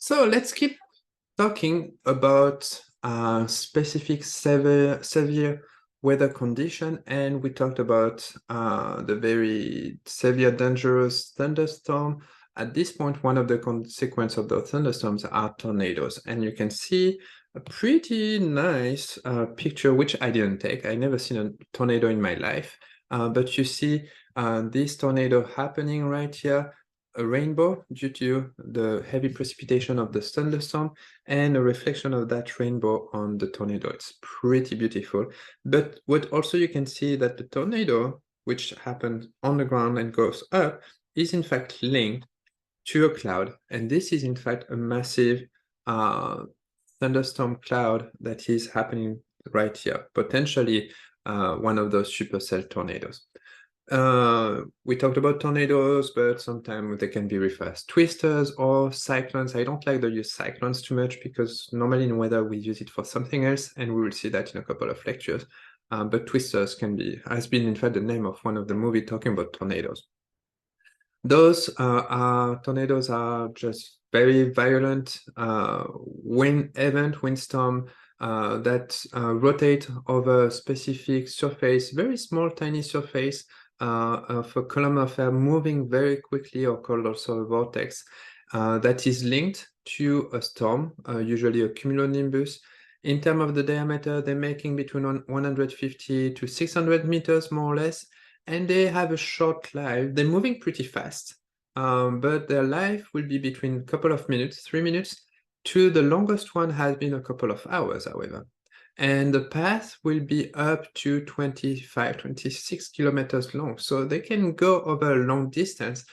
So let's keep talking about specific severe weather condition, and we talked about the very severe, dangerous thunderstorm. At this point, one of the consequences of the thunderstorms are tornadoes, and you can see a pretty nice picture, which I didn't take. I never seen a tornado in my life, but you see this tornado happening right here, a rainbow due to the heavy precipitation of the thunderstorm and a reflection of that rainbow on the tornado. It's pretty beautiful. But what also you can see that the tornado, which happens on the ground and goes up, is in fact linked to a cloud. And this is in fact a massive uh, thunderstorm cloud that is happening right here, potentially one of those supercell tornadoes. We talked about tornadoes, but sometimes they can be referred as twisters or cyclones. I don't like to use cyclones too much because normally in weather we use it for something else, and we will see that in a couple of lectures. But twisters has been in fact the name of one of the movies talking about tornadoes. Those tornadoes are just very violent windstorm that rotate over a specific surface, very small, tiny surface of a column of air moving very quickly, or called also a vortex, that is linked to a storm, usually a cumulonimbus. In terms of the diameter, they're making between 150 to 600 meters, more or less, and they have a short life. They're moving pretty fast, but their life will be between a couple of minutes, 3 minutes, to the longest one has been a couple of hours, however. And the path will be up to 25, 26 kilometers long. So they can go over a long distance,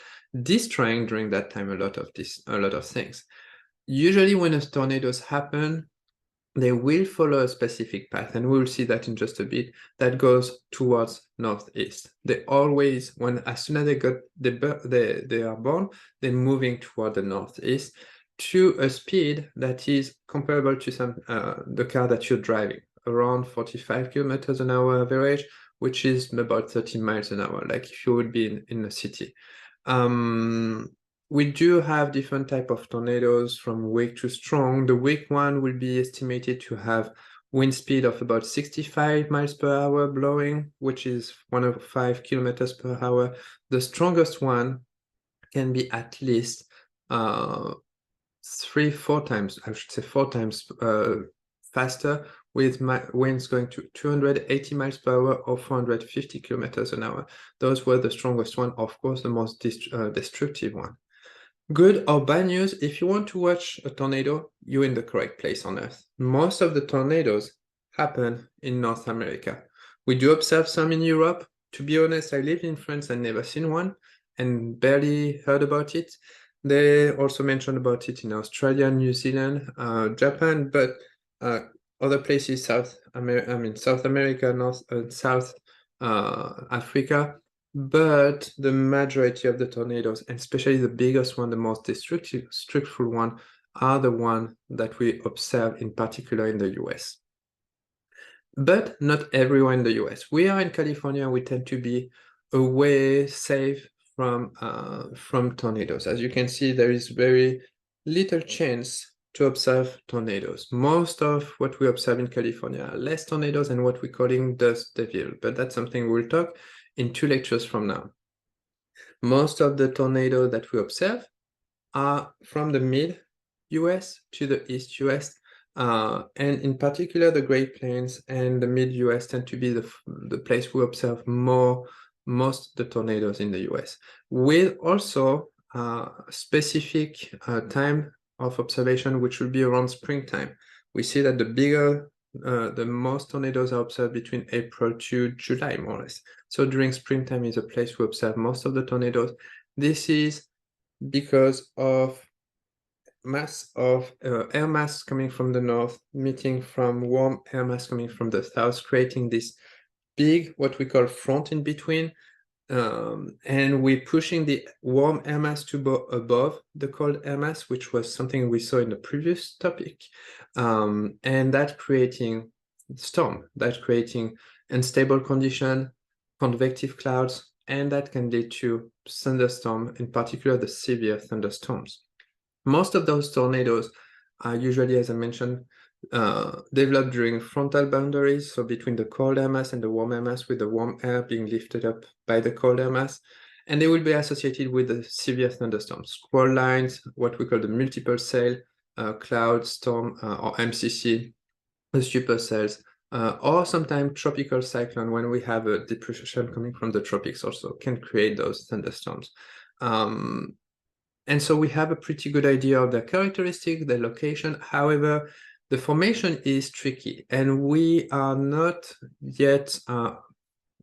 destroying during that time a lot of things. Usually when a tornadoes happen, they will follow a specific path, and we will see that in just a bit, that goes towards northeast. They always, as soon as they are born, they're moving toward the northeast to a speed that is comparable to the car that you're driving, around 45 kilometers an hour average, which is about 30 miles an hour, like if you would be in a city. We do have different type of tornadoes from weak to strong. The weak one will be estimated to have wind speed of about 65 miles per hour blowing, which is 105 kilometers per hour. The strongest one can be at least 4 times, I should say 4 times faster, with winds going to 280 miles per hour or 450 kilometers an hour. Those were the strongest one, of course, the most destructive one. Good or bad news, if you want to watch a tornado, you're in the correct place on Earth. Most of the tornadoes happen in North America. We do observe some in Europe. To be honest, I lived in France and never seen one and barely heard about it. They also mentioned about it in Australia, New Zealand, Japan, but other places, South America, North, South Africa. But the majority of the tornadoes, and especially the biggest one, the most destructive one, are the one that we observe in particular in the US. But not everywhere in the US. We are in California, we tend to be away, safe from tornadoes. As you can see, there is very little chance to observe tornadoes. Most of what we observe in California are less tornadoes and what we're calling dust devil, but that's something we'll talk in 2 lectures from now. Most of the tornadoes that we observe are from the mid-US to the East US, and in particular, the Great Plains and the mid-US tend to be the place we observe most of the tornadoes in the US, with also specific time of observation, which will be around springtime. We see that the most tornadoes are observed between April to July, more or less. So during springtime is a place we observe most of the tornadoes. This is because of air mass coming from the north, meeting from warm air mass coming from the south, creating this big, what we call front in between. And we're pushing the warm air mass to above the cold air mass, which was something we saw in the previous topic. And that creating storm, that creating unstable condition, convective clouds, and that can lead to thunderstorm, in particular the severe thunderstorms. Most of those tornadoes are usually, as I mentioned, developed during frontal boundaries, so between the cold air mass and the warm air mass, with the warm air being lifted up by the cold air mass. And they will be associated with the severe thunderstorms, squall lines, what we call the multiple cell cloud storm, or MCC, the supercells, or sometimes tropical cyclone, when we have a depression coming from the tropics also can create those thunderstorms. And so we have a pretty good idea of their characteristics, their location. However, the formation is tricky, and we are not yet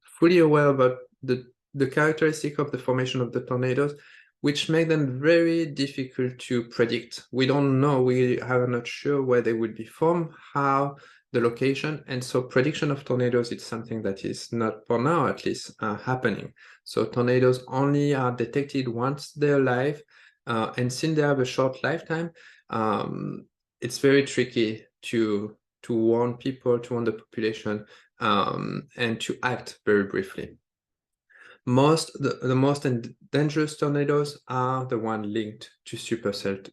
fully aware about the characteristic of the formation of the tornadoes, which make them very difficult to predict. We don't know, we are not sure where they will be formed, how, the location, and so prediction of tornadoes is something that is not, for now at least, happening. So tornadoes only are detected once they're alive, and since they have a short lifetime, it's very tricky to warn people, to warn the population, and to act very briefly. The most dangerous tornadoes are the one linked to supercell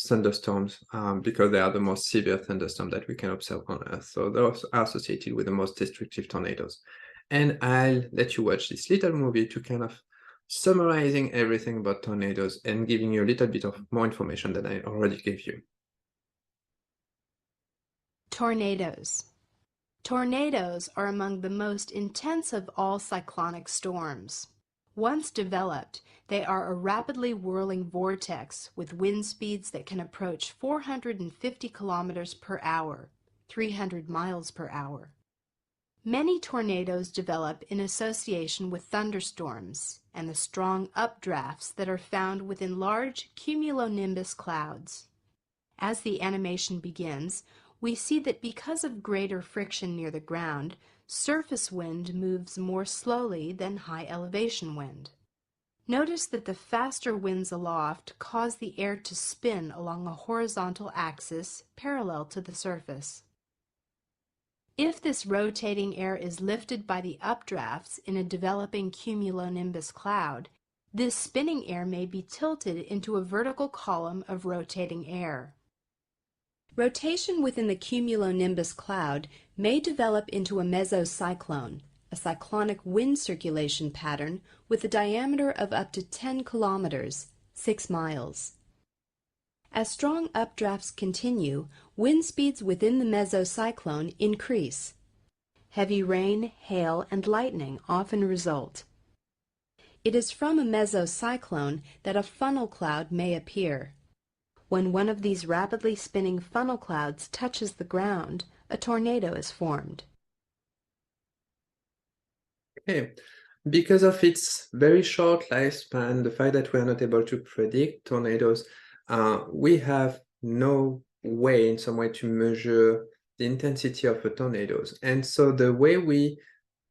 thunderstorms, because they are the most severe thunderstorms that we can observe on Earth. So those are associated with the most destructive tornadoes. And I'll let you watch this little movie to kind of summarizing everything about tornadoes and giving you a little bit of more information than I already gave you. Tornadoes. Tornadoes are among the most intense of all cyclonic storms. Once developed, they are a rapidly whirling vortex with wind speeds that can approach 450 kilometers per hour, 300 miles per hour. Many tornadoes develop in association with thunderstorms and the strong updrafts that are found within large cumulonimbus clouds. As the animation begins, we see that because of greater friction near the ground, surface wind moves more slowly than high elevation wind. Notice that the faster winds aloft cause the air to spin along a horizontal axis parallel to the surface. If this rotating air is lifted by the updrafts in a developing cumulonimbus cloud, this spinning air may be tilted into a vertical column of rotating air. Rotation within the cumulonimbus cloud may develop into a mesocyclone, a cyclonic wind circulation pattern with a diameter of up to 10 kilometers, 6 miles. As strong updrafts continue, wind speeds within the mesocyclone increase. Heavy rain, hail, and lightning often result. It is from a mesocyclone that a funnel cloud may appear. When one of these rapidly spinning funnel clouds touches the ground, a tornado is formed. Okay. Because of its very short lifespan, the fact that we are not able to predict tornadoes, we have no way in some way to measure the intensity of the tornadoes. And so the way we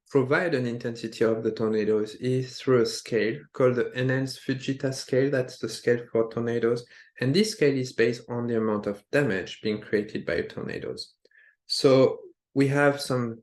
provide an intensity of the tornadoes is through a scale called the Enhanced Fujita scale. That's the scale for tornadoes. And this scale is based on the amount of damage being created by tornadoes. So we have some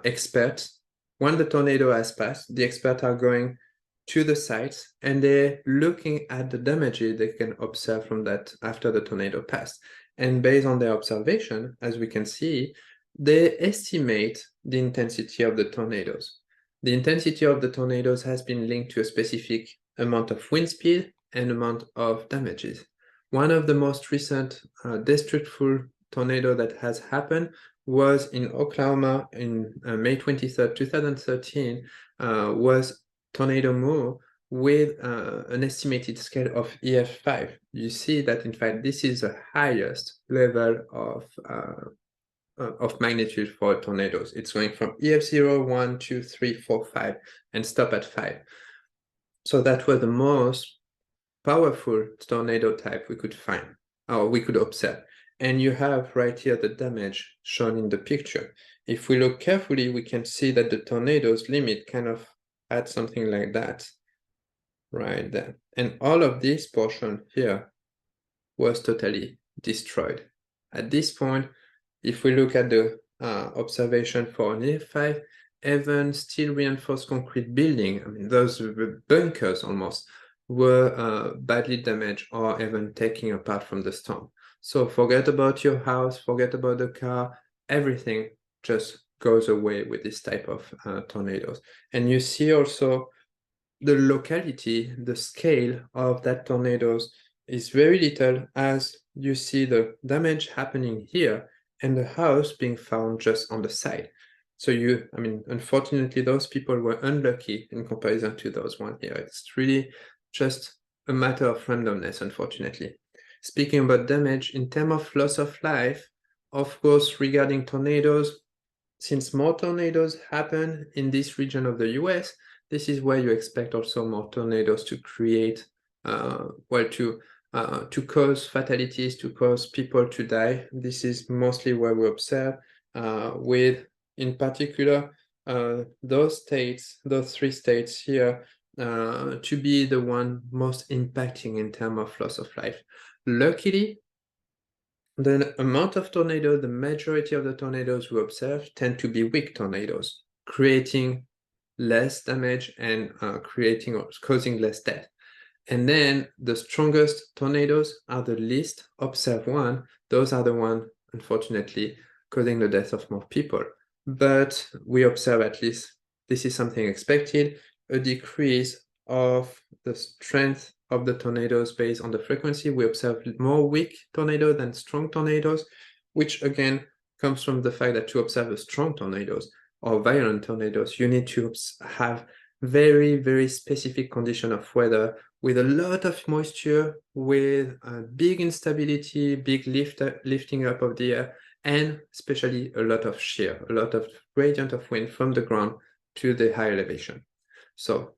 experts. When the tornado has passed, the experts are going to the sites and they're looking at the damages they can observe from that after the tornado passed. And based on their observation, as we can see, they estimate the intensity of the tornadoes. The intensity of the tornadoes has been linked to a specific amount of wind speed and amount of damages. One of the most recent destructive tornado that has happened was in Oklahoma in May 23rd, 2013, was Tornado Moore with an estimated scale of EF5. You see that, in fact, this is the highest level of magnitude for tornadoes. It's going from EF0, 1, 2, 3, 4, 5, and stop at 5. So that was the most powerful tornado type we could find, or we could observe. And you have right here the damage shown in the picture. If we look carefully, we can see that the tornado's limit kind of had something like that right there. And all of this portion here was totally destroyed. At this point, if we look at the observation for an EF5, even steel reinforced concrete building, I mean, those were bunkers almost, were badly damaged or even taken apart from the storm. So forget about your house, forget about the car, everything just goes away with this type of tornadoes. And you see also the locality, the scale of that tornadoes is very little, as you see the damage happening here and the house being found just on the side. So unfortunately, those people were unlucky in comparison to those one here. It's really just a matter of randomness, unfortunately. Speaking about damage, in terms of loss of life, of course, regarding tornadoes, since more tornadoes happen in this region of the US, this is where you expect also more tornadoes to create, to cause fatalities, to cause people to die. This is mostly where we observe with, in particular, those three states here, to be the one most impacting in terms of loss of life. Luckily, the amount of tornadoes, the majority of the tornadoes we observe tend to be weak tornadoes, creating less damage and creating or causing less death. And then the strongest tornadoes are the least observed one. Those are the ones, unfortunately, causing the death of more people. But we observe, at least this is something expected, a decrease of the strength of the tornadoes based on the frequency. We observe more weak tornadoes than strong tornadoes, which again comes from the fact that to observe a strong tornadoes or violent tornadoes, you need to have very, very specific condition of weather with a lot of moisture, with a big instability, big lifting up of the air, and especially a lot of shear, a lot of gradient of wind from the ground to the high elevation. So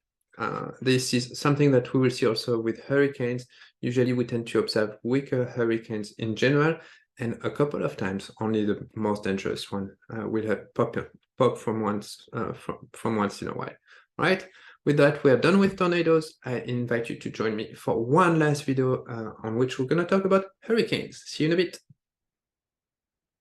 this is something that we will see also with hurricanes. Usually we tend to observe weaker hurricanes in general, and a couple of times only the most dangerous one will have pop from once in a while. All right, with that, we are done with tornadoes. I invite you to join me for one last video on which we're going to talk about hurricanes. See you in a bit.